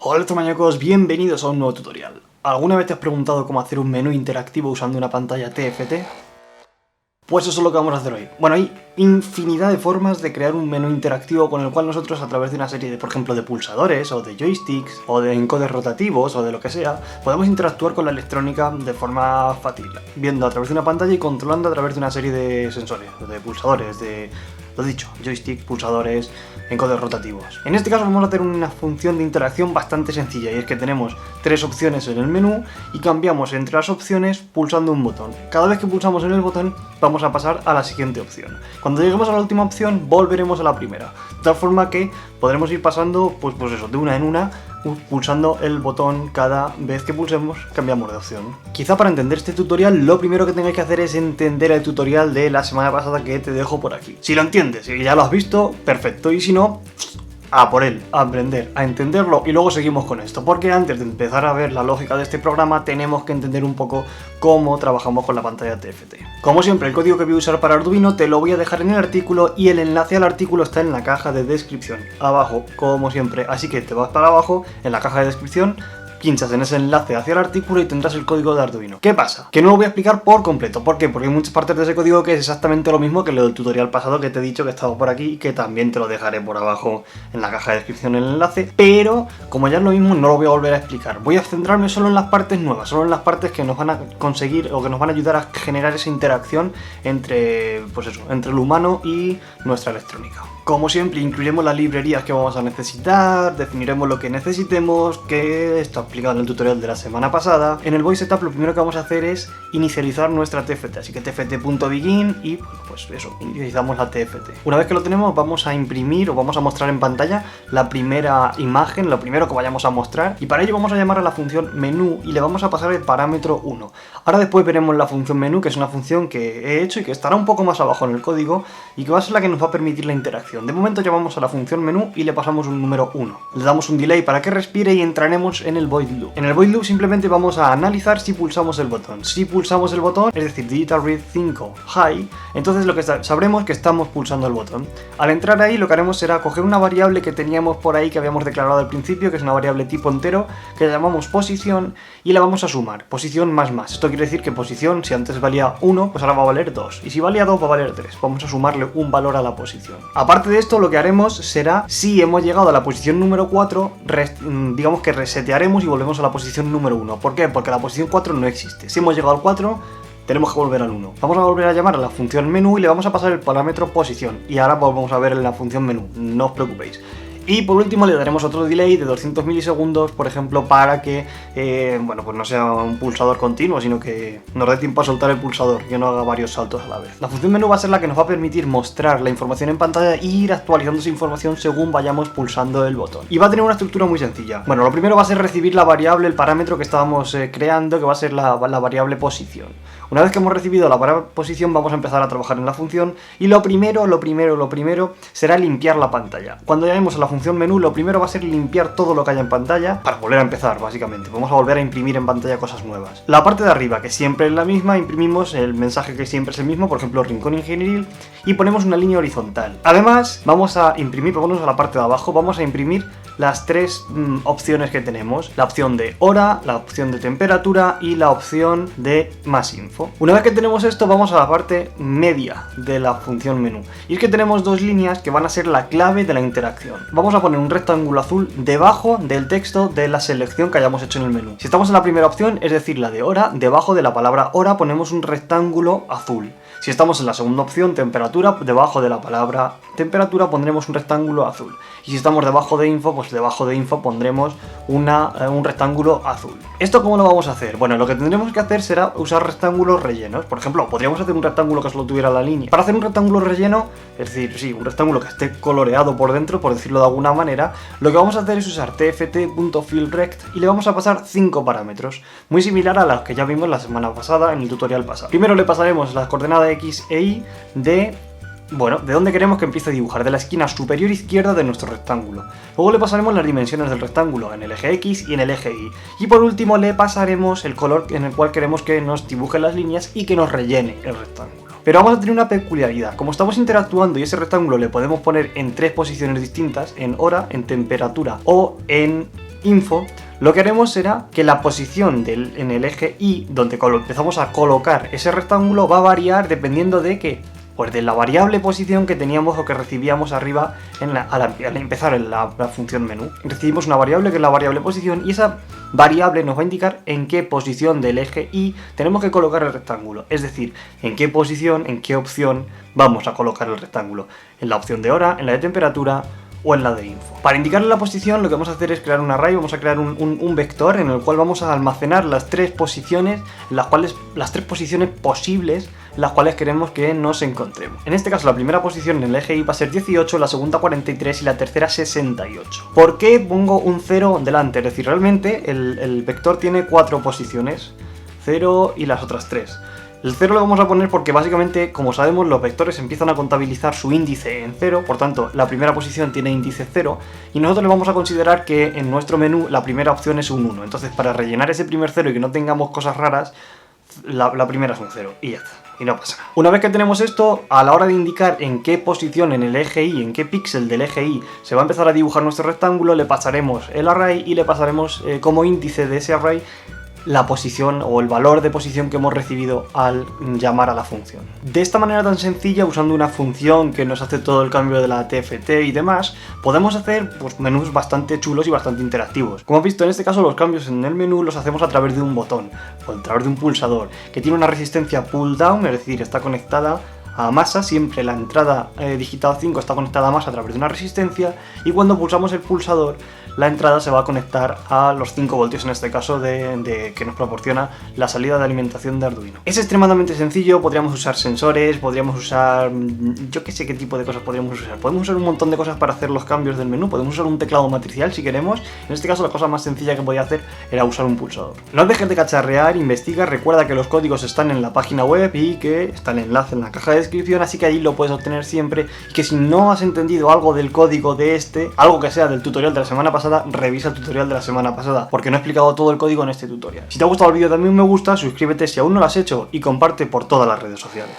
Hola maníacos, bienvenidos a un nuevo tutorial. ¿Alguna vez te has preguntado cómo hacer un menú interactivo usando una pantalla TFT? Pues eso es lo que vamos a hacer hoy. Bueno, hay infinidad de formas de crear un menú interactivo con el cual nosotros a través de una serie de, por ejemplo, de pulsadores, o de joysticks, o de encoders rotativos, o de lo que sea, podemos interactuar con la electrónica de forma fácil, viendo a través de una pantalla y controlando a través de una serie de sensores, de pulsadores, de, lo dicho, joystick, pulsadores, encoders rotativos. En este caso vamos a hacer una función de interacción bastante sencilla, y es que tenemos tres opciones en el menú y cambiamos entre las opciones pulsando un botón. Cada vez que pulsamos en el botón vamos a pasar a la siguiente opción. Cuando lleguemos a la última opción volveremos a la primera, de tal forma que podremos ir pasando pues eso, de una en una, pulsando el botón cada vez que pulsemos, cambiamos de opción. Quizá para entender este tutorial lo primero que tengáis que hacer es entender el tutorial de la semana pasada que te dejo por aquí. Si lo entiendes y ya lo has visto, perfecto, y si no, a por él, a aprender, a entenderlo y luego seguimos con esto, porque antes de empezar a ver la lógica de este programa tenemos que entender un poco cómo trabajamos con la pantalla TFT. Como siempre, el código que voy a usar para Arduino te lo voy a dejar en el artículo y el enlace al artículo está en la caja de descripción, abajo, como siempre, así que te vas para abajo, en la caja de descripción, pinchas en ese enlace hacia el artículo y tendrás el código de Arduino. ¿Qué pasa? Que no lo voy a explicar por completo. ¿Por qué? Porque hay muchas partes de ese código que es exactamente lo mismo que lo del tutorial pasado que te he dicho que estaba por aquí y que también te lo dejaré por abajo en la caja de descripción el enlace. Pero, como ya es lo mismo, no lo voy a volver a explicar. Voy a centrarme solo en las partes nuevas, solo en las partes que nos van a conseguir o que nos van a ayudar a generar esa interacción entre, pues eso, entre el humano y nuestra electrónica. Como siempre, incluiremos las librerías que vamos a necesitar, definiremos lo que necesitemos, que está explicado en el tutorial de la semana pasada. En el Voice Setup lo primero que vamos a hacer es inicializar nuestra TFT, así que tft.begin y pues eso, inicializamos la TFT. Una vez que lo tenemos vamos a imprimir o vamos a mostrar en pantalla la primera imagen, lo primero que vayamos a mostrar, y para ello vamos a llamar a la función menú y le vamos a pasar el parámetro 1. Ahora después veremos la función menú, que es una función que he hecho y que estará un poco más abajo en el código y que va a ser la que nos va a permitir la interacción. De momento llamamos a la función menú y le pasamos un número 1. Le damos un delay para que respire y entraremos en el void loop. En el void loop simplemente vamos a analizar si pulsamos el botón. Si pulsamos el botón, es decir, digital read 5 high, entonces lo que sabremos que estamos pulsando el botón. Al entrar ahí lo que haremos será coger una variable que teníamos por ahí que habíamos declarado al principio, que es una variable tipo entero, que llamamos posición y la vamos a sumar. Posición más más. Esto quiere decir que posición, si antes valía 1, pues ahora va a valer 2. Y si valía 2 va a valer 3. Vamos a sumarle un valor a la posición. Aparte de esto, lo que haremos será, si hemos llegado a la posición número 4, digamos que resetearemos y volvemos a la posición número 1. ¿Por qué? Porque la posición 4 no existe. Si hemos llegado al 4, tenemos que volver al 1. Vamos a volver a llamar a la función menú y le vamos a pasar el parámetro posición. Y ahora volvemos a ver en la función menú, no os preocupéis. Y por último le daremos otro delay de 200 milisegundos, por ejemplo, para que bueno, pues no sea un pulsador continuo, sino que nos dé tiempo a soltar el pulsador y que no haga varios saltos a la vez. La función menú va a ser la que nos va a permitir mostrar la información en pantalla e ir actualizando esa información según vayamos pulsando el botón. Y va a tener una estructura muy sencilla. Bueno, lo primero va a ser recibir la variable, el parámetro que estábamos creando, que va a ser la variable posición. Una vez que hemos recibido la variable posición vamos a empezar a trabajar en la función y lo primero será limpiar la pantalla. Cuando lleguemos a la función menú, lo primero va a ser limpiar todo lo que haya en pantalla para volver a empezar, básicamente. Vamos a volver a imprimir en pantalla cosas nuevas. La parte de arriba, que siempre es la misma, imprimimos el mensaje que siempre es el mismo, por ejemplo, rincón ingenieril, y ponemos una línea horizontal. Además, vamos a imprimir, ponemos a la parte de abajo, vamos a imprimir las tres opciones que tenemos. La opción de hora, la opción de temperatura y la opción de más info. Una vez que tenemos esto, vamos a la parte media de la función menú. Y es que tenemos dos líneas que van a ser la clave de la interacción. Vamos a poner un rectángulo azul debajo del texto de la selección que hayamos hecho en el menú. Si estamos en la primera opción, es decir, la de hora, debajo de la palabra hora ponemos un rectángulo azul. Si estamos en la segunda opción, temperatura, debajo de la palabra temperatura pondremos un rectángulo azul. Y si estamos debajo de info, pues debajo de info pondremos un rectángulo azul. ¿Esto cómo lo vamos a hacer? Bueno, lo que tendremos que hacer será usar rectángulos rellenos. Por ejemplo, podríamos hacer un rectángulo que solo tuviera la línea. Para hacer un rectángulo relleno, es decir, sí, un rectángulo que esté coloreado por dentro, por decirlo de alguna manera, lo que vamos a hacer es usar tft.fillRect y le vamos a pasar 5 parámetros, muy similar a los que ya vimos la semana pasada en el tutorial pasado. Primero le pasaremos las coordenadas x e y de dónde queremos que empiece a dibujar, de la esquina superior izquierda de nuestro rectángulo. Luego le pasaremos las dimensiones del rectángulo en el eje X y en el eje Y. Y por último le pasaremos el color en el cual queremos que nos dibuje las líneas y que nos rellene el rectángulo. Pero vamos a tener una peculiaridad. Como estamos interactuando y ese rectángulo le podemos poner en tres posiciones distintas, en hora, en temperatura o en info, lo que haremos será que la posición en el eje Y, donde empezamos a colocar ese rectángulo, va a variar dependiendo de qué. Pues de la variable posición que teníamos o que recibíamos arriba al empezar en la función menú. Recibimos una variable que es la variable posición y esa variable nos va a indicar en qué posición del eje Y tenemos que colocar el rectángulo. Es decir, en qué posición, en qué opción vamos a colocar el rectángulo. En la opción de hora, en la de temperatura o en la de info. Para indicarle la posición lo que vamos a hacer es crear un array, vamos a crear un vector en el cual vamos a almacenar las tres posiciones, las tres posiciones posibles en las cuales queremos que nos encontremos. En este caso la primera posición en el eje Y va a ser 18, la segunda 43 y la tercera 68. ¿Por qué pongo un 0 delante? Es decir, realmente el vector tiene 4 posiciones, 0 y las otras 3. El 0 lo vamos a poner porque básicamente, como sabemos, los vectores empiezan a contabilizar su índice en 0, por tanto, la primera posición tiene índice 0, y nosotros le vamos a considerar que en nuestro menú la primera opción es un 1. Entonces, para rellenar ese primer 0 y que no tengamos cosas raras, la primera es un 0, y ya está, y no pasa nada. Una vez que tenemos esto, a la hora de indicar en qué posición en el eje Y, en qué píxel del eje Y se va a empezar a dibujar nuestro rectángulo, le pasaremos el array y le pasaremos como índice de ese array la posición o el valor de posición que hemos recibido al llamar a la función. De esta manera tan sencilla, usando una función que nos hace todo el cambio de la TFT y demás, podemos hacer pues, menús bastante chulos y bastante interactivos. Como has visto, en este caso los cambios en el menú los hacemos a través de un botón o a través de un pulsador que tiene una resistencia pull down, es decir, está conectada a masa, siempre la entrada digital 5 está conectada a masa a través de una resistencia, y cuando pulsamos el pulsador la entrada se va a conectar a los 5 voltios en este caso que nos proporciona la salida de alimentación de Arduino. Es extremadamente sencillo, podríamos usar sensores, podríamos usar yo qué sé qué tipo de cosas podríamos usar. Podemos usar un montón de cosas para hacer los cambios del menú, podemos usar un teclado matricial si queremos. En este caso la cosa más sencilla que podía hacer era usar un pulsador. No dejes de cacharrear, investiga, recuerda que los códigos están en la página web y que está el enlace en la caja de descripción, así que allí lo puedes obtener siempre, y que si no has entendido algo del código de algo que sea del tutorial de la semana pasada, revisa el tutorial de la semana pasada, porque no he explicado todo el código en este tutorial. Si te ha gustado el vídeo, dame un me gusta, suscríbete si aún no lo has hecho y comparte por todas las redes sociales.